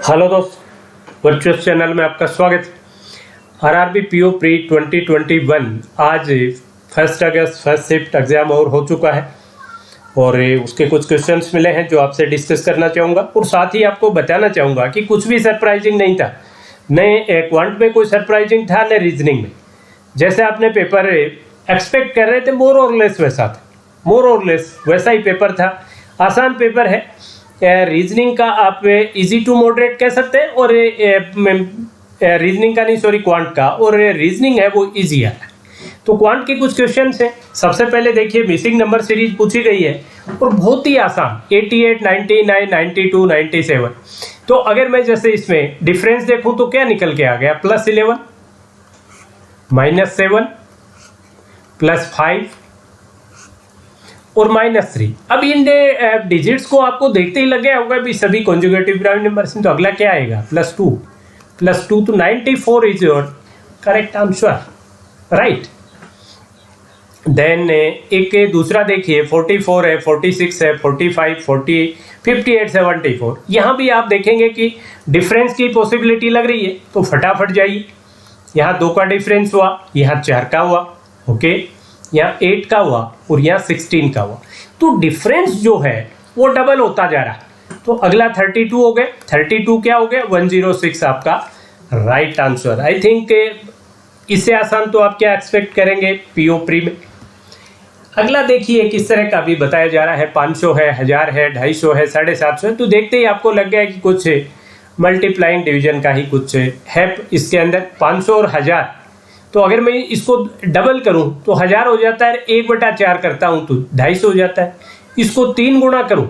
Hello दोस्त, virtuous channel में आपका स्वागत है। आरआरबी पीओ प्री 2021 आज 1 अगस्त फर्स्ट शिफ्ट एग्ज़ाम और हो चुका है और उसके कुछ क्वेश्चंस मिले हैं जो आपसे डिस्कस करना चाहूँगा और साथ ही आपको बताना चाहूँगा कि कुछ भी सरप्राइजिंग नहीं था। न क्वांट में कोई सरप्राइजिंग था, न रीजनिंग में। जैसे आपने पेपर एक्सपेक्ट कर रहे थे मोर और लेस वैसा था, मोर और लेस वैसा ही पेपर था। आसान पेपर है। रीजनिंग का आप इजी टू मॉडरेट कह सकते हैं और रीजनिंग का नहीं, सॉरी, क्वांट का, और रीजनिंग है वो इजी है। तो क्वांट के कुछ क्वेश्चन हैं। सबसे पहले देखिए, मिसिंग नंबर सीरीज पूछी गई है और बहुत ही आसान, 88, 99, 92, 97। तो अगर मैं जैसे इसमें डिफरेंस देखूं तो क्या निकल के आ गया, +11, -7, +5 और -3। अब इन डिजिट्स को आपको देखते ही लग गया होगा भी सभी कॉन्जुगेटिव प्राइम नंबर्स हैं। तो अगला क्या आएगा, +2 तो 94 is your correct answer, right. Then एक दूसरा देखिए, 44 है, 46 है, 45, 40, 58, 74। यहाँ भी आप देखेंगे कि डिफरेंस की पॉसिबिलिटी लग रही है, तो फटाफट जाइए। यहाँ 2 का डिफरेंस हुआ, यहाँ 4 का हुआ, ओके, यहाँ 8 का हुआ और यहाँ 16 का हुआ। तो डिफरेंस जो है वो डबल होता जा रहा है। तो अगला 32 हो गए, 32 क्या हो गया, 106 आपका राइट आंसर। आई थिंक इससे आसान तो आप क्या एक्सपेक्ट करेंगे पीओ प्री में। अगला देखिए किस तरह का भी बताया जा रहा है, 500 है, 1000 है, 250 है, 750 है। तो देखते ही आपको लग गया कि कुछ मल्टीप्लाइंग डिवीजन का ही कुछ है इसके अंदर। 500 और 1000, तो अगर मैं इसको डबल करूं तो 1000 हो जाता है, 1/4 करता हूं तो 250 हो जाता है। इसको 3 गुना करूं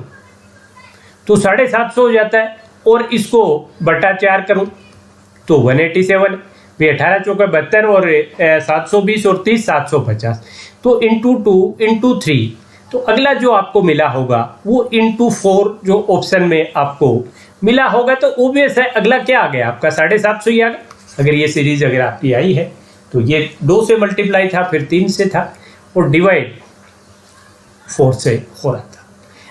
तो 750 हो जाता है और इसको /4 करूं तो 187। 18 चौके 72 और 720 और 30 750। तो इंटू 2 इंटू 3। तो अगला जो आपको मिला होगा वो इंटू 4 जो ऑप्शन में आपको मिला होगा। तो ओबियस है, अगला क्या आ गया आपका 750 ही आ गया। अगर ये सीरीज अगर आपकी आई है तो ये 2 से मल्टीप्लाई था, फिर 3 से था और डिवाइड 4 से हो रहा था।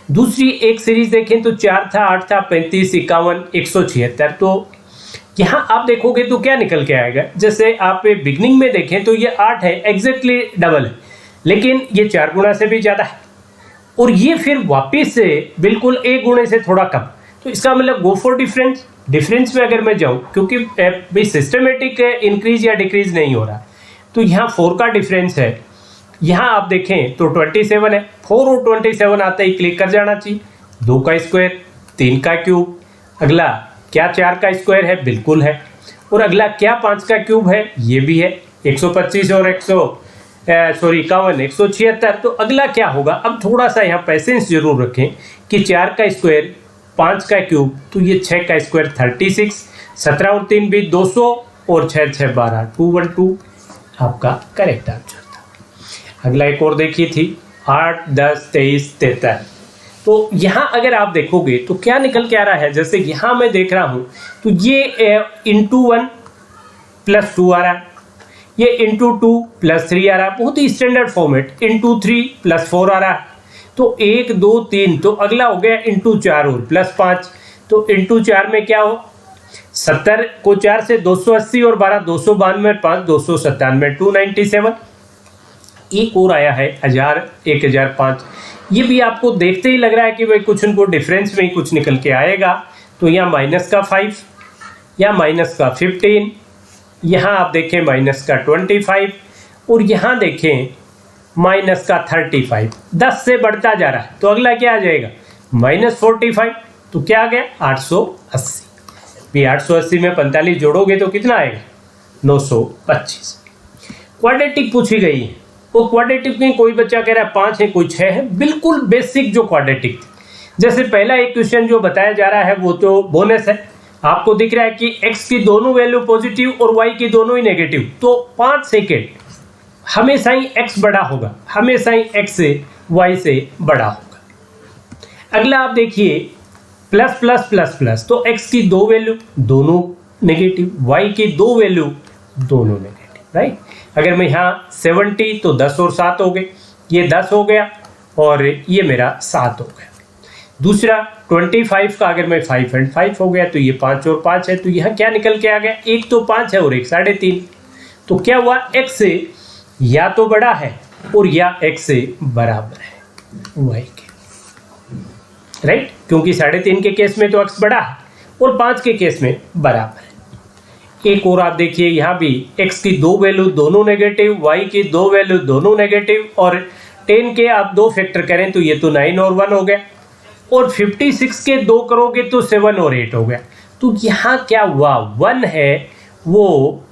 दूसरी एक सीरीज देखें तो 4 था, 8 था, 35, 51, 176। तो यहाँ आप देखोगे तो क्या निकल के आएगा। जैसे आप बिगनिंग में देखें तो ये 8 है, एग्जैक्टली डबल है, लेकिन ये 4 गुना से भी ज़्यादा है और ये फिर वापिस से बिल्कुल 1 गुणे से थोड़ा कम। तो इसका मतलब गो फॉर डिफरेंस। डिफरेंस में अगर मैं जाऊं, क्योंकि भाई सिस्टमेटिक इंक्रीज या डिक्रीज नहीं हो रहा, तो यहाँ 4 का डिफरेंस है। यहाँ आप देखें तो 27 है, 4 और 27 आते ही क्लिक कर जाना चाहिए। 2 का स्क्वायर, 3 का क्यूब, अगला क्या 4 का स्क्वायर है, बिल्कुल है, और अगला क्या 5 का क्यूब है, ये भी है। 125 और 51, 176। तो अगला क्या होगा, अब थोड़ा सा यहाँ पैसेंस जरूर रखें कि 4 का स्क्वायर, 5 का क्यूब, तो ये 6 का स्क्वायर 36, 17 और 3 भी 200 और 6 6 12, 212 आपका करेक्ट आंसर था। अगला एक और देखी थी, 8, 10, 23, 73। तो यहाँ अगर आप देखोगे तो क्या निकल के आ रहा है, जैसे यहाँ मैं देख रहा हूँ तो ये इंटू 1 +2 आ रहा है, ये इंटू 2 +3 आ रहा है, बहुत ही स्टैंडर्ड फॉर्मेट। इंटू 3 +4 आ रहा है, तो 1 2 3। तो अगला हो गया इंटू 4 और +5। तो इंटू 4 में क्या हो, 70 को 4 से 280 और 12 292 और 5 297, 297। एक और आया है 1000, 1005। ये भी आपको देखते ही लग रहा है कि भाई कुछ उनको डिफरेंस में ही कुछ निकल के आएगा। तो यहाँ -5, या -15, यहाँ आप देखें -25 और यहाँ देखें -35। 10 से बढ़ता जा रहा है, तो अगला क्या आ जाएगा, -45। तो क्या आ गया, 880। भी 880 में 45 जोड़ोगे तो कितना आएगा, 925। क्वाड्रेटिक पूछी गई है। वो क्वाड्रेटिक में कोई बच्चा कह रहा है 5 है, कोई 6 है, बिल्कुल बेसिक जो क्वाड्रेटिक। जैसे पहला एक क्वेश्चन जो बताया जा रहा है वो तो बोनस है। आपको दिख रहा है कि x की दोनों वैल्यू पॉजिटिव और y की दोनों ही नेगेटिव। तो 5 सेकेंड हमेशा ही x बड़ा होगा, हमेशा ही x से y से बड़ा होगा। अगला आप देखिए प्लस प्लस प्लस प्लस, तो x की 2 वैल्यू दोनों नेगेटिव, y की 2 वैल्यू दोनों नेगेटिव, राइट। अगर मैं यहाँ 70 तो 10 और 7 हो गए, ये 10 हो गया और ये मेरा 7 हो गया। दूसरा 25 का अगर मैं 5 and 5 हो गया तो ये 5 और 5 है, तो यहाँ क्या निकल के आ गया, एक तो 5 है और एक 3.5, तो क्या हुआ, x से या तो बड़ा है और या x से बराबर है y के, राइट, क्योंकि 3.5 के केस में तो x बड़ा है और 5 के केस में बराबर है। एक और आप देखिए, यहाँ भी x की 2 वैल्यू दोनों नेगेटिव, y की 2 वैल्यू दोनों नेगेटिव, और 10 के आप 2 फैक्टर करें तो ये तो 9 और 1 हो गया, और 56 के 2 करोगे तो 7 और 8 हो गया। तो यहाँ क्या हुआ, 1 है वो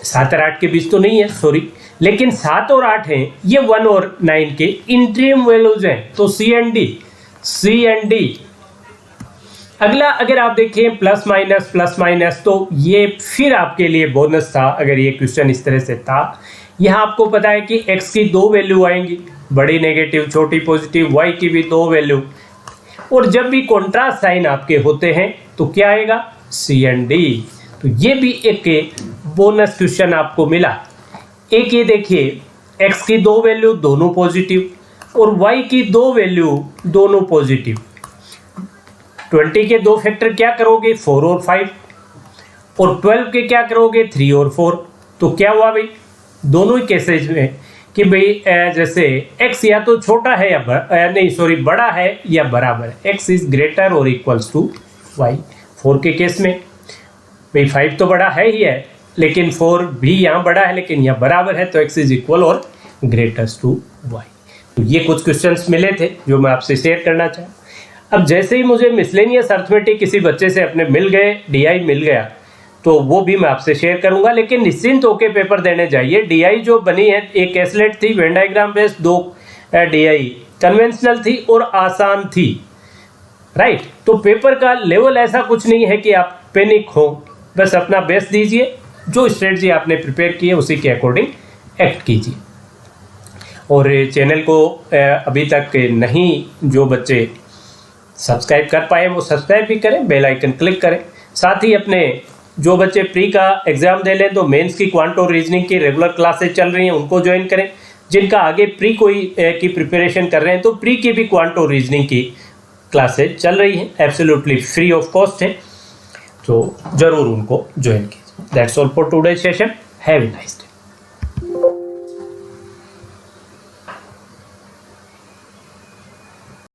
7 और 8 के बीच तो नहीं है, सॉरी, लेकिन 7 और 8 हैं, ये 1 और 9 के इंटरिम वैल्यूज हैं, तो सी एंड डी। अगला अगर आप देखें प्लस माइनस, तो ये फिर आपके लिए बोनस था अगर ये क्वेश्चन इस तरह से था। यहाँ आपको पता है कि x की 2 वैल्यू आएंगी, बड़ी नेगेटिव छोटी पॉजिटिव, y की भी 2 वैल्यू, और जब भी कॉन्ट्रास्ट साइन आपके होते हैं तो क्या आएगा, सी एंड डी। तो ये भी एक बोनस क्वेश्चन आपको मिला। एक ये देखिए, x की 2 वैल्यू दोनों पॉजिटिव और y की 2 वैल्यू दोनों पॉजिटिव, 20 के 2 फैक्टर क्या करोगे, 4 और 5, और 12 के क्या करोगे, 3 और 4। तो क्या हुआ भाई, दोनों ही केसेज में कि भाई जैसे x या तो छोटा है या बड़ा है या बराबर है, x इज ग्रेटर और इक्वल्स टू y। 4 के केस में भाई 5 तो बड़ा है ही है, लेकिन 4 भी यहाँ बड़ा है लेकिन यहाँ बराबर है, तो x इज इक्वल और ग्रेटर्स टू y। तो ये कुछ क्वेश्चंस मिले थे जो मैं आपसे शेयर करना चाहूँ। अब जैसे ही मुझे मिसलेनियस अर्थमेटिक किसी बच्चे से अपने मिल गए, DI मिल गया, तो वो भी मैं आपसे शेयर करूंगा, लेकिन निश्चिंत होकर पेपर देने जाइए। DI जो बनी है, एक एसलेट थी Venn diagram based, 2 DI conventional थी और आसान थी, राइट। तो पेपर का लेवल ऐसा कुछ नहीं है कि आप पैनिक हो, बस अपना बेस्ट दीजिए, जो स्ट्रेटजी आपने प्रिपेयर की है उसी के अकॉर्डिंग एक्ट कीजिए। और चैनल को अभी तक नहीं जो बच्चे सब्सक्राइब कर पाए वो सब्सक्राइब भी करें, बेल आइकन क्लिक करें। साथ ही अपने जो बच्चे प्री का एग्ज़ाम दे लें तो मेंस की क्वांट और रीजनिंग की रेगुलर क्लासेज चल रही हैं, उनको ज्वाइन करें। जिनका आगे प्री की प्रिपरेशन कर रहे हैं तो प्री की भी क्वांट और रीजनिंग की क्लासेज चल रही हैं, एब्सोल्युटली फ्री ऑफ कॉस्ट है, तो ज़रूर उनको ज्वाइन कीजिए। That's all for today session. Have a nice day.